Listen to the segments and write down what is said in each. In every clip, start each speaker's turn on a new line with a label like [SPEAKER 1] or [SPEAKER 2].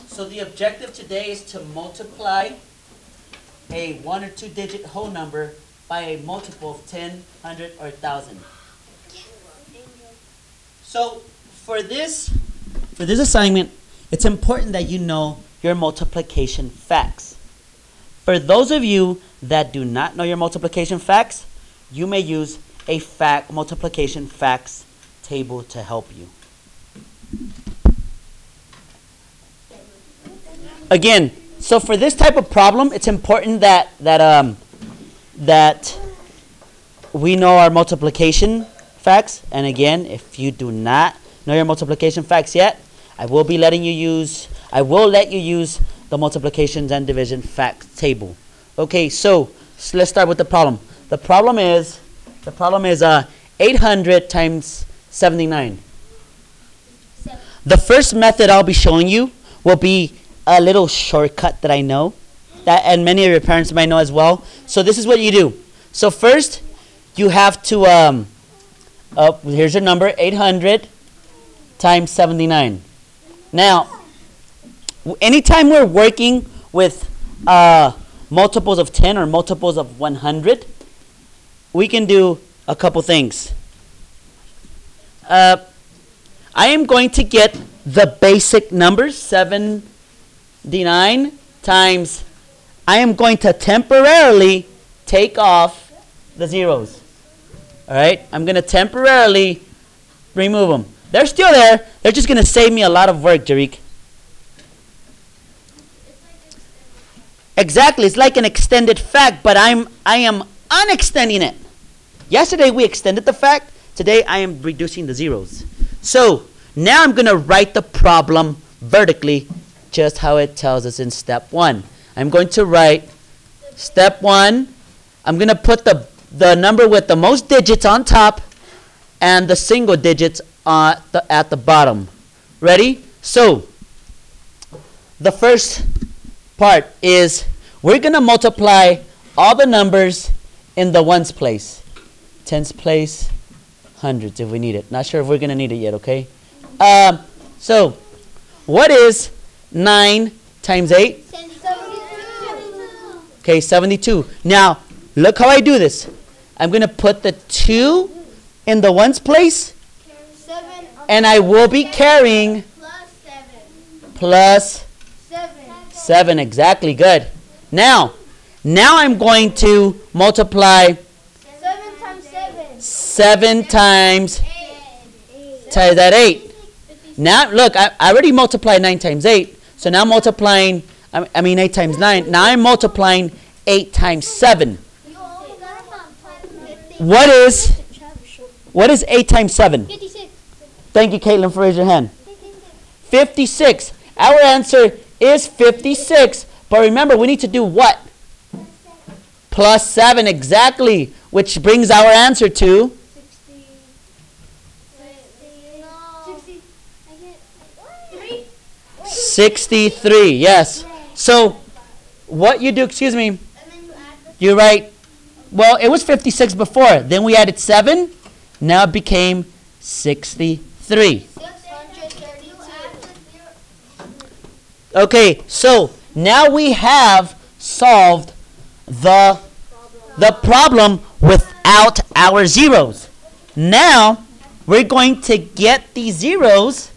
[SPEAKER 1] So the objective today is to multiply a 1 or 2 digit whole number by a multiple of 10, 100, or 1,000. So for this assignment, it's important that you know your multiplication facts. For those of you that do not know your multiplication facts, you may use a multiplication facts table to help you. Again, so for this type of problem, it's important that we know our multiplication facts. And again, if you do not know your multiplication facts yet, I will let you use the multiplications and division facts table. Okay, so let's start with the problem. The problem is 800 times 79. The first method I'll be showing you will be a little shortcut that I know, and many of your parents might know as well. So this is what you do. So first, you have to, here's your number, 800 times 79. Now, anytime we're working with multiples of 10 or multiples of 100, we can do a couple things. I am going to get the basic numbers, 79 times, I am going to temporarily take off the zeros. All right, I'm going to temporarily remove them. They're still there. They're just going to save me a lot of work, Jariq. Exactly, it's like an extended fact, but I am unextending it. Yesterday we extended the fact. Today I am reducing the zeros. So now I'm going to write the problem vertically, just how it tells us in step 1. I'm going to write step 1. I'm going to put the number with the most digits on top and the single digits at the bottom. Ready? So the first part is we're going to multiply all the numbers in the ones place. Tens place, hundreds if we need it. Not sure if we're going to need it yet, okay? So what is 9 times 8? 72. Okay, 72. Now, look how I do this. I'm going to put the 2 in the ones place, and I will be carrying plus 7. Exactly, good. Now I'm going to multiply 7 times that 8. Now, look, I already multiplied 9 times 8. So now multiplying, 8 times 9. Now I'm multiplying 8 times 7. What is 8 times 7?
[SPEAKER 2] 56.
[SPEAKER 1] Thank you, Caitlin, for raising your hand. 56. Our answer is 56. But remember, we need to do what? Plus 7, exactly. Which brings our answer to 63, yes. So what you do, excuse me, you write, well, it was 56 before. Then we added 7. Now it became 63. Okay, so now we have solved the problem without our zeros. Now we're going to get these zeros.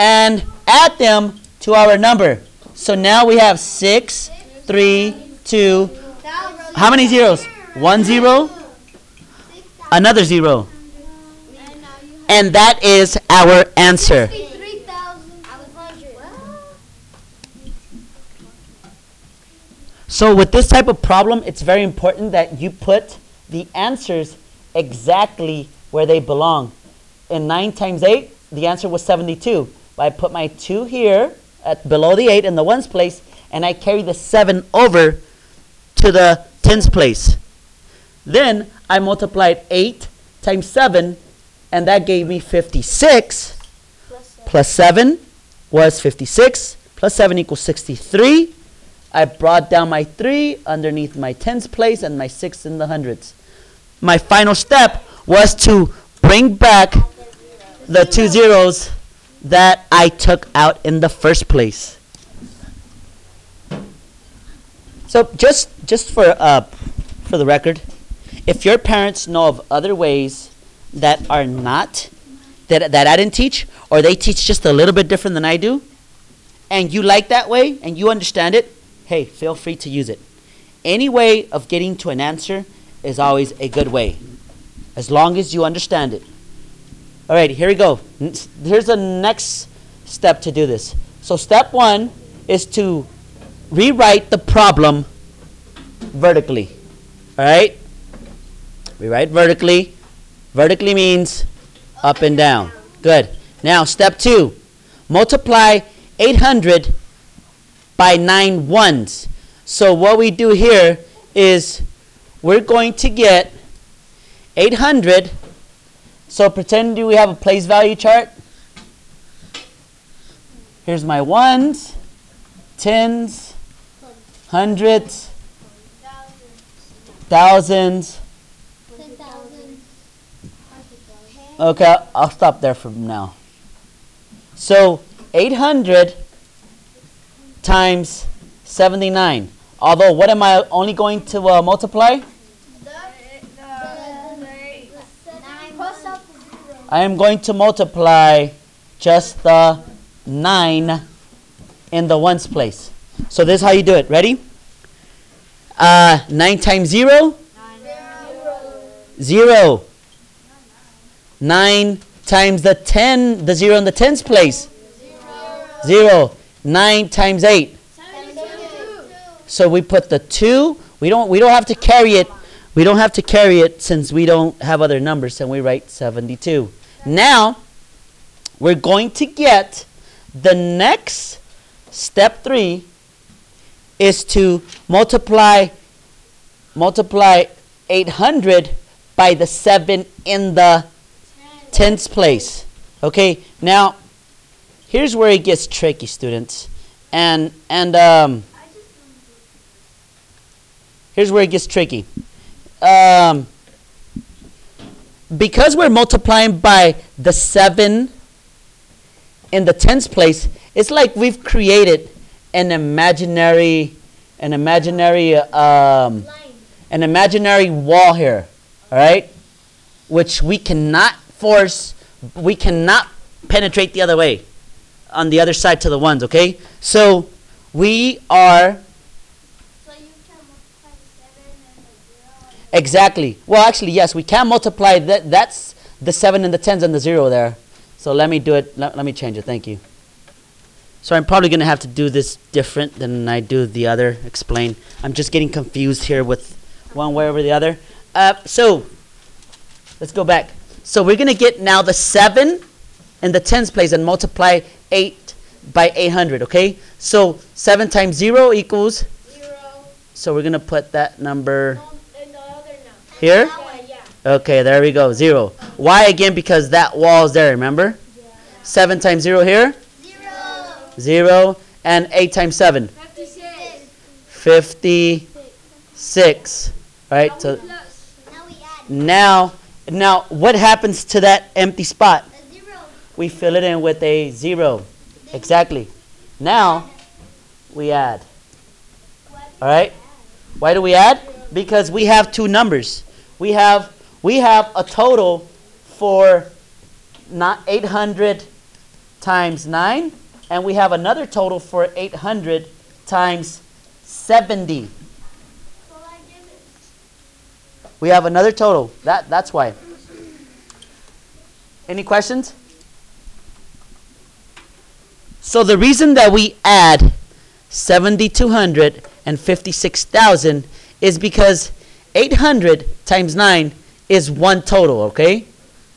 [SPEAKER 1] And add them to our number. So now we have 6, 3, 2. How many zeros? 1 0. Another 0. And that is our answer. So with this type of problem, it's very important that you put the answers exactly where they belong. In 9 times 8, the answer was 72. But I put my 2 here below the 8 in the ones place, and I carry the 7 over to the tens place. Then I multiplied 8 times 7, and that gave me 56. Plus 7 was 56. Plus 7 equals 63. I brought down my 3 underneath my tens place and my 6 in the hundreds. My final step was to bring back the 2 zeros that I took out in the first place. So just for the record, if your parents know of other ways that are not that I didn't teach, or they teach just a little bit different than I do, and you like that way and you understand it, hey, feel free to use it. Any way of getting to an answer is always a good way, as long as you understand it. All right, here we go. Here's the next step to do this. So step 1 is to rewrite the problem vertically. All right? Rewrite vertically. Vertically means up and down. Good. Now, step 2. Multiply 800 by 9 ones. So what we do here is we're going to get 800. So pretend we have a place value chart. Here's my ones, tens, hundreds, thousands. Okay, I'll stop there for now. So 800 times 79. Although, what am I only going to multiply? I am going to multiply just the 9 in the ones place. So this is how you do it. Ready? 9 times 0? 0. 9 times the 10, the 0 in the tens place? 0. 9 times 8? So we put the 2. We don't have to carry it. We don't have to carry it since we don't have other numbers, and we write 72. Now, we're going to get the next step 3 is to multiply 800 by the 7 in the tens place. Okay, now here's where it gets tricky, students. And here's where it gets tricky. Because we're multiplying by the 7 in the tens place, it's like we've created an imaginary wall here, all right? Which we cannot force, we cannot penetrate the other way, on the other side to the ones, okay? So we are.
[SPEAKER 2] So you can multiply the 7 and the 0.
[SPEAKER 1] Exactly. Well, actually, yes, we can multiply that. That's the 7 and the tens and the 0 there. So let me do it. Let me change it. Thank you. So I'm probably going to have to do this different than I do the other. Explain. I'm just getting confused here with one way over the other. So let's go back. So we're going to get now the 7 in the tens place and multiply 8 by 800, okay? So 7 times 0 equals?
[SPEAKER 2] 0.
[SPEAKER 1] So we're going to put that number
[SPEAKER 2] No, and the other now.
[SPEAKER 1] here?
[SPEAKER 2] That one, yeah.
[SPEAKER 1] Okay, there we go, 0. Why again? Because that wall's there, remember?
[SPEAKER 2] Yeah.
[SPEAKER 1] 7 times 0 here?
[SPEAKER 2] 0.
[SPEAKER 1] 0. And 8 times 7?
[SPEAKER 2] 56.
[SPEAKER 1] 56. All right, so
[SPEAKER 2] Now we add.
[SPEAKER 1] now what happens to that empty spot?
[SPEAKER 2] A 0.
[SPEAKER 1] We fill it in with a 0. Exactly. Now we add. All right? Why do we add? Because we have two numbers. We have a total for not 800 times 9, and we have another total for 800 times 70. We have another total. That's why. Any questions? So the reason that we add 7,200 and 56,000 is because 800 times 9 is one total, okay?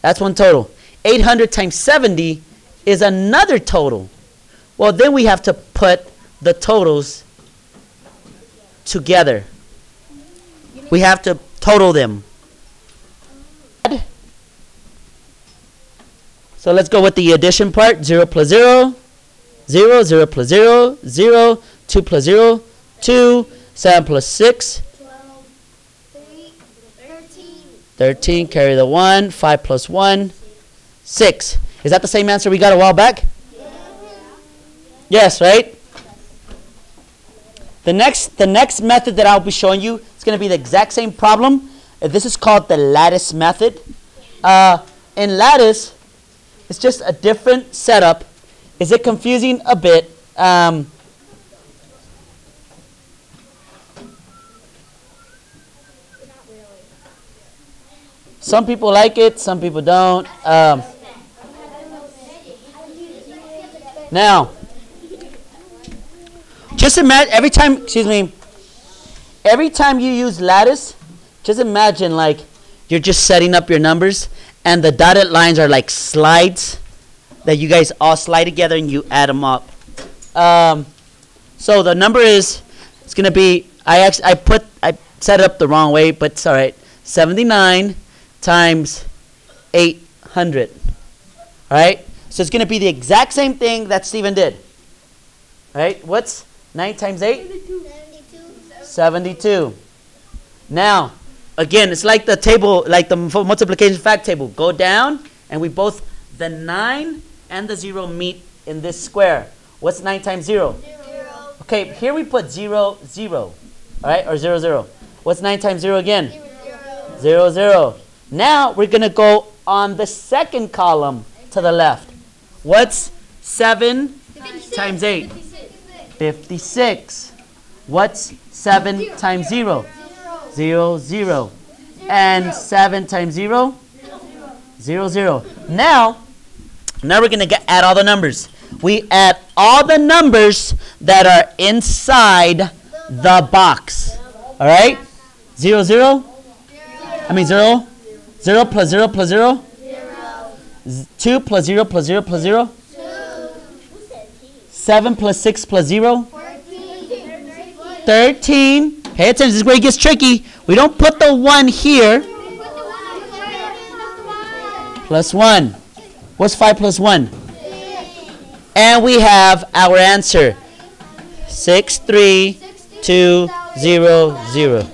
[SPEAKER 1] That's one total. 800 times 70 is another total. Well, then we have to put the totals together. We have to total them. So let's go with the addition part. 0 plus 0, 0, 0 plus 0, 0, 2 plus 0, 2, 7 plus 6,
[SPEAKER 2] 12, 3, 13,
[SPEAKER 1] 13, carry the 1. 5 plus 1, 6. Is that the same answer we got a while back? Yes, right? The next method that I'll be showing you is going to be the exact same problem. This is called the lattice method. In lattice, it's just a different setup. Is it confusing a bit? Some people like it, some people don't. Now, just imagine every time you use lattice, just imagine like you're just setting up your numbers and the dotted lines are like slides that you guys all slide together and you add them up. So the number is, it's going to be, I set it up the wrong way, but it's all right. 79 times 800. All right? So it's going to be the exact same thing that Stephen did. All right? What's 9 times 8? 72. Now, again, it's like the table, like the multiplication fact table. Go down, and the 9 and the 0 meet in this square. What's 9 times 0?
[SPEAKER 2] 0.
[SPEAKER 1] Okay, here we put 0, 0. All right, or 0, 0. What's 9 times 0 again? 0, 0. Now, we're going to go on the second column to the left. What's 7 times 8? 56. What's 7 times 0? 0, 0. And 7 times 0? 0, 0. Now we're going to add all the numbers. We add all the numbers that are inside the box. All right? 0, 0? I mean 0? 0 plus 0 plus 0? 2 plus 0 plus 0 plus 0? 7 plus 6 plus 0? 13. Pay attention, this is where it gets tricky. We don't put the 1 here. Plus 1. What's 5 plus 1? And we have our answer. 63200.